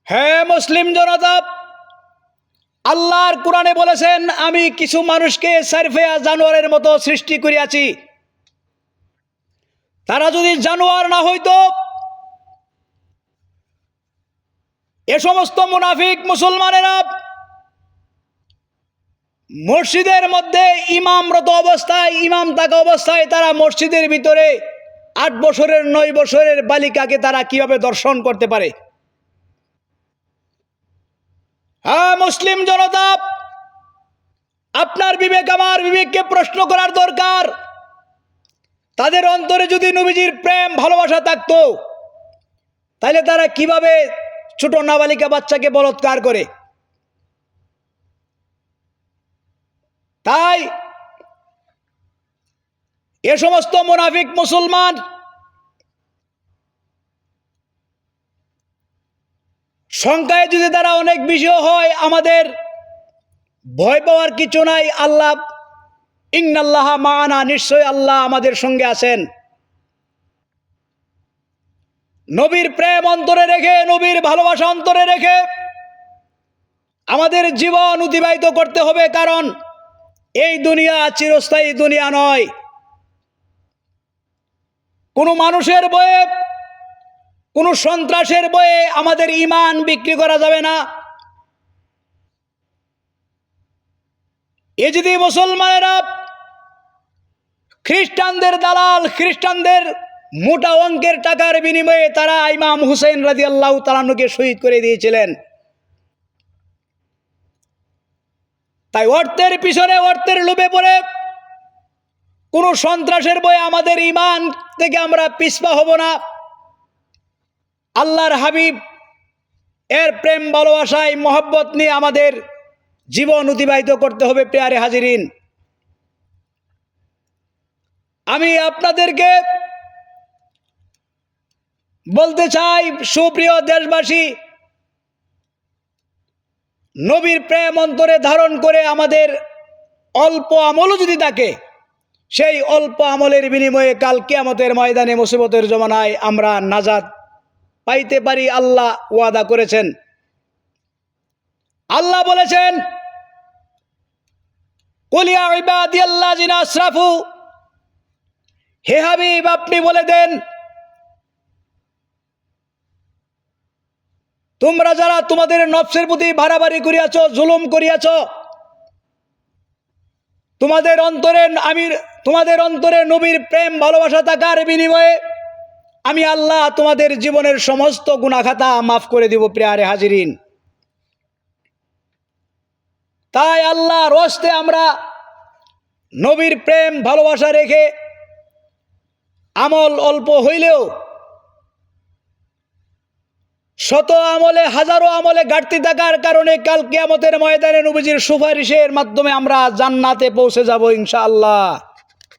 হে মুসলিম জনতা, আল্লাহর কোরআনে বলেছেন, আমি কিছু মানুষকে সারফেয়া জানোয়ারের মতো সৃষ্টি করিয়াছি। তারা যদি জানোয়ার না হইতো, এ সমস্ত মুনাফিক মুসলমানেরা মসজিদের মধ্যে ইমামরত অবস্থায়, ইমাম থাকা অবস্থায় তারা মসজিদের ভিতরে 8 বছরের 9 বছরের বালিকাকে তারা কিভাবে দর্শন করতে পারে? হ্যাঁ মুসলিম জনতা, আপনার বিবেক আমার বিবেককে প্রশ্ন করার দরকার। তাদের অন্তরে যদি নবীজির প্রেম ভালোবাসা থাকতো, তাহলে তারা কিভাবে ছোট নাবালিকা বাচ্চাকে বলাৎকার করে? তাই এ সমস্ত মুনাফিক মুসলমান সংখ্যায় যদি তারা অনেক বেশি হয়, আমাদের ভয় পাওয়ার কিছু নাই। আল্লাহ ইন্নাল্লাহ মাআনা, নিশ্চয় আল্লাহ আমাদের সঙ্গে আছেন। নবীর প্রেম অন্তরে রেখে, নবীর ভালোবাসা অন্তরে রেখে আমাদের জীবন অতিবাহিত করতে হবে, কারণ এই দুনিয়া চিরস্থায়ী দুনিয়া নয়। কোনো মানুষের বয়ে, কোনো সন্ত্রাসের বয়ে আমাদের ঈমান বিক্রি করা যাবে না। এ যদি মুসলমানেরা খ্রিস্টানদের দালাল, খ্রিস্টানদের মোটা অঙ্কের টাকার বিনিময়ে তারা ইমাম হুসাইন রাদিয়াল্লাহু তাআলা আনহুকে শহীদ করে দিয়েছিলেন। তাই অর্থের পিছনে, অর্থের লোভে পড়ে কোনো সন্ত্রাসের বয়ে আমাদের ঈমান থেকে আমরা পিছপা হব না। আল্লাহর হাবিব এর প্রেম ভালোবাসায় মহব্বত নিয়ে আমাদের জীবন অতিবাহিত করতে হবে। প্রিয় হাজিরিন, আমি আপনাদেরকে বলতে চাই, সুপ্রিয় দেশবাসী, নবীর প্রেম অন্তরে ধারণ করে আমাদের অল্প আমলও যদি থাকে, সেই অল্প আমলের বিনিময়ে কাল কিয়ামতের ময়দানে মুসিবতের জমানায় আমরা নাজাত পাইতে পারি। আল্লাহ ওয়াদা করেছেন। আল্লাহ বলেছেন, কুল ইয়া ইবাদিয়াল্লাযিনা আসরাফু, হে হাবিব আপনি বলে দেন, তোমরা যারা তোমাদের নফসের প্রতি বাড়াবাড়ি করিয়াছ, জুলুম করিয়াছ, তোমাদের অন্তরে নবীর প্রেম ভালোবাসা থাকার বিনিময়ে আমি আল্লাহ তোমাদের জীবনের সমস্ত গুনাহ খাতা মাফ করে দিব। প্রিয় হাজিরিন, তাই আল্লাহর ওয়াস্তে আমরা নবীর প্রেম ভালোবাসা রেখে আমল অল্প হইলেও শত আমলে, হাজারো আমলে ঘাটতি থাকার কারণে কাল কিয়ামতের ময়দানে নবীজির সুপারিশের মাধ্যমে আমরা জান্নাতে পৌঁছে যাব ইনশাআল্লাহ।